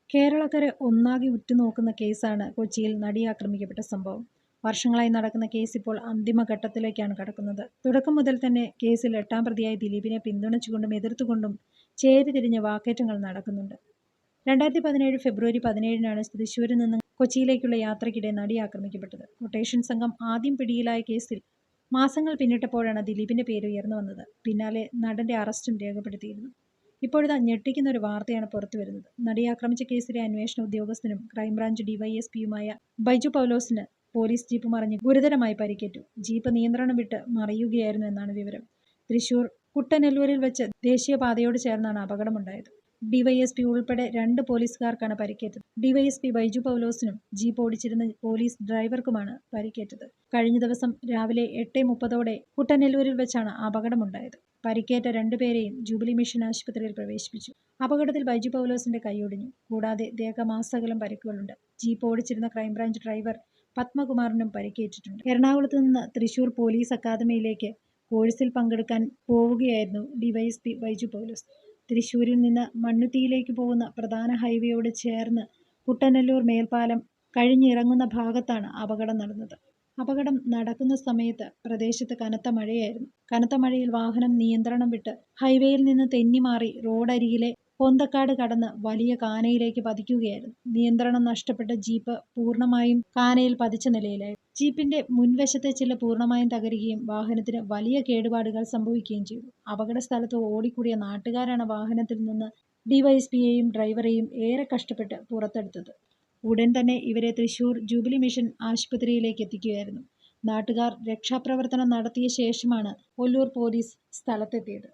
കേരളക്കര ഒന്നാകെ ഉറ്റുനോക്കുന്ന കേസാണ് കൊച്ചിയിൽ നടി ആക്രമിക്കപ്പെട്ട സംഭവം. വർഷങ്ങളായി നടക്കുന്ന കേസ് ഇപ്പോൾ അന്തിമഘട്ടത്തിലേക്കാണ് കടക്കുന്നത്. തുടക്കം മുതൽ തന്നെ കേസിൽ 8-ാം പ്രതിയായ ദിലീപിനെ പിന്തുണച്ചുകൊണ്ടും എതിർത്തുകൊണ്ടും ചേരിതിരിഞ്ഞ വാക്കേറ്റങ്ങൾ നടക്കുന്നുണ്ട്. 2017 ഫെബ്രുവരി 17-നാണ് തൃശ്ശൂരിൽ നിന്ന് കൊച്ചിയിലേക്കുള്ള യാത്രയ്ക്കിടെ നടി ആക്രമിക്കപ്പെട്ടത്. കൊട്ടേഷൻ സംഘം ആദ്യം പിടിയിലായ കേസിൽ മാസങ്ങൾ പിന്നിട്ടപ്പോഴാണ് ദിലീപിന്റെ പേര് ഉയർന്നു വന്നത്. പിന്നാലെ നടന്റെ അറസ്റ്റും രേഖപ്പെടുത്തിയിരുന്നു. ഇപ്പോഴിതാ ഞെട്ടിക്കുന്ന ഒരു വാർത്തയാണ് പുറത്തുവരുന്നത്. നടിയെ ആക്രമിച്ച കേസിലെ അന്വേഷണ ഉദ്യോഗസ്ഥനും ക്രൈംബ്രാഞ്ച് ഡിവൈഎസ്പിയുമായ ബൈജു പൗലോസിന് പോലീസ് ജീപ്പ് മറിഞ്ഞ് ഗുരുതരമായി പരിക്കേറ്റു. ജീപ്പ് നിയന്ത്രണം വിട്ട് മറിയുകയായിരുന്നു എന്നാണ് വിവരം. തൃശൂർ കുട്ടനെല്ലൂരിൽ വെച്ച് ദേശീയപാതയോട് ചേർന്നാണ് അപകടമുണ്ടായത്. ഡിവൈഎസ്പി ഉൾപ്പെടെ 2 പോലീസുകാർക്കാണ് പരിക്കേറ്റത്. ഡിവൈഎസ്പി ബൈജു പൗലോസിനും ജീപ്പ് ഓടിച്ചിരുന്ന പോലീസ് ഡ്രൈവർക്കുമാണ് പരിക്കേറ്റത്. കഴിഞ്ഞ ദിവസം രാവിലെ 8:30 കുട്ടനെല്ലൂരിൽ വെച്ചാണ് അപകടമുണ്ടായത്. പരിക്കേറ്റ 2 പേരെയും ജൂബിലി മിഷൻ ആശുപത്രിയിൽ പ്രവേശിപ്പിച്ചു. അപകടത്തിൽ ബൈജു പൗലോസിന്റെ കൈയൊടിഞ്ഞു. കൂടാതെ ദേഹമാസകലം പരിക്കുകളുണ്ട്. ജീപ്പ് ഓടിച്ചിരുന്ന ക്രൈംബ്രാഞ്ച് ഡ്രൈവർ പത്മകുമാറിനും പരിക്കേറ്റിട്ടുണ്ട്. എറണാകുളത്ത് നിന്ന് തൃശൂർ പോലീസ് അക്കാദമിയിലേക്ക് കോഴ്സിൽ പങ്കെടുക്കാൻ പോവുകയായിരുന്നു ഡിവൈഎസ്പി ബൈജു പൗലോസ്. തൃശ്ശൂരിൽ നിന്ന് മണ്ണുത്തിയിലേക്ക് പോകുന്ന പ്രധാന ഹൈവേയോട് ചേർന്ന് കുട്ടനെല്ലൂർ മേൽപ്പാലം കഴിഞ്ഞിറങ്ങുന്ന ഭാഗത്താണ് അപകടം നടന്നത്. അപകടം നടക്കുന്ന സമയത്ത് പ്രദേശത്ത് കനത്ത മഴയായിരുന്നു. കനത്ത മഴയിൽ വാഹനം നിയന്ത്രണം വിട്ട് ഹൈവേയിൽ നിന്ന് തെന്നിമാറി റോഡരികിലെ പൊന്തക്കാട് കടന്ന് വലിയ കാനയിലേക്ക് പതിക്കുകയായിരുന്നു. നിയന്ത്രണം നഷ്ടപ്പെട്ട ജീപ്പ് പൂർണ്ണമായും കാനയിൽ പതിച്ച നിലയിലായിരുന്നു. ജീപ്പിന്റെ മുൻവശത്തെ ചില്ല് പൂർണ്ണമായും തകരുകയും വാഹനത്തിന് വലിയ കേടുപാടുകൾ സംഭവിക്കുകയും ചെയ്തു. അപകട സ്ഥലത്ത് ഓടിക്കൂടിയ നാട്ടുകാരാണ് വാഹനത്തിൽ നിന്ന് ഡിവൈഎസ്പിയെയും ഡ്രൈവറെയും ഏറെ കഷ്ടപ്പെട്ട് പുറത്തെടുത്തത്. ഉടൻ തന്നെ ഇവരെ തൃശൂർ ജൂബിലി മിഷൻ ആശുപത്രിയിലേക്ക് എത്തിക്കുകയായിരുന്നു. നാട്ടുകാർ രക്ഷാപ്രവർത്തനം നടത്തിയ ശേഷമാണ് ഒല്ലൂർ പോലീസ് സ്ഥലത്തെത്തിയത്.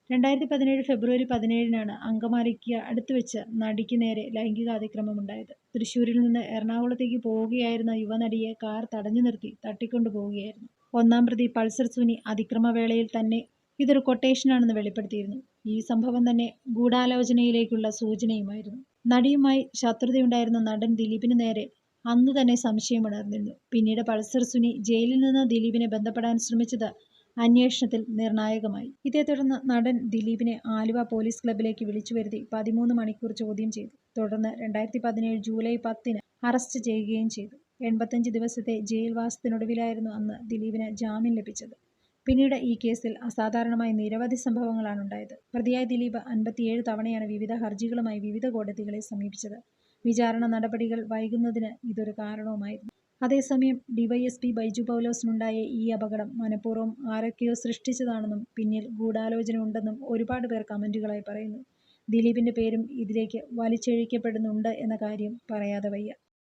2017 ഫെബ്രുവരി 17-നാണ് അങ്കമാലിക്ക് അടുത്ത് വെച്ച് നടിക്ക് നേരെ ലൈംഗിക അതിക്രമമുണ്ടായത്. തൃശ്ശൂരിൽ നിന്ന് എറണാകുളത്തേക്ക് പോവുകയായിരുന്ന യുവനടിയെ കാർ തടഞ്ഞു നിർത്തി തട്ടിക്കൊണ്ടുപോവുകയായിരുന്നു. 1-ാം പ്രതി പൾസർ സുനി അതിക്രമവേളയിൽ തന്നെ ഇതൊരു കൊട്ടേഷനാണെന്ന് വെളിപ്പെടുത്തിയിരുന്നു. ഈ സംഭവം തന്നെ ഗൂഢാലോചനയിലേക്കുള്ള സൂചനയുമായിരുന്നു. നടിയുമായി ശത്രുതയുണ്ടായിരുന്ന നടൻ ദിലീപിന് നേരെ അന്നു തന്നെ സംശയമുണർന്നിരുന്നു. പിന്നീട് പൾസർ സുനി ജയിലിൽ നിന്ന് ദിലീപിനെ ബന്ധപ്പെടാൻ ശ്രമിച്ചത് അന്വേഷണത്തിൽ നിർണായകമായി. ഇതേ തുടർന്ന് നടൻ ദിലീപിനെ ആലുവ പോലീസ് ക്ലബിലേക്ക് വിളിച്ചു വരുത്തി 13 മണിക്കൂർ ചോദ്യം ചെയ്തു. തുടർന്ന് 2017 ജൂലൈ 10-ന് അറസ്റ്റ് ചെയ്യുകയും ചെയ്തു. 85 ദിവസത്തെ ജയിൽവാസത്തിനൊടുവിലായിരുന്നു അന്ന് ദിലീപിന് ജാമ്യം ലഭിച്ചത്. പിന്നീട് ഈ കേസിൽ അസാധാരണമായ നിരവധി സംഭവങ്ങളാണ് ഉണ്ടായത്. പ്രതിയായ ദിലീപ് 57 തവണയാണ് വിവിധ ഹർജികളുമായി വിവിധ കോടതികളെ സമീപിച്ചത്. വിചാരണ നടപടികൾ വൈകുന്നതിന് ഇതൊരു കാരണവുമായിരുന്നു. അതേസമയം ഡിവൈഎസ്പി ബൈജു പൗലോസിനുണ്ടായ ഈ അപകടം മനഃപൂർവ്വം ആരൊക്കെയോ സൃഷ്ടിച്ചതാണെന്നും പിന്നിൽ ഗൂഢാലോചന ഉണ്ടെന്നും ഒരുപാട് പേർ കമന്റുകളായി പറയുന്നു. ദിലീപിന്റെ പേരും ഇതിലേക്ക് വലിച്ചിഴക്കപ്പെടുന്നുണ്ട് എന്ന കാര്യം പറയാതെ വയ്യ.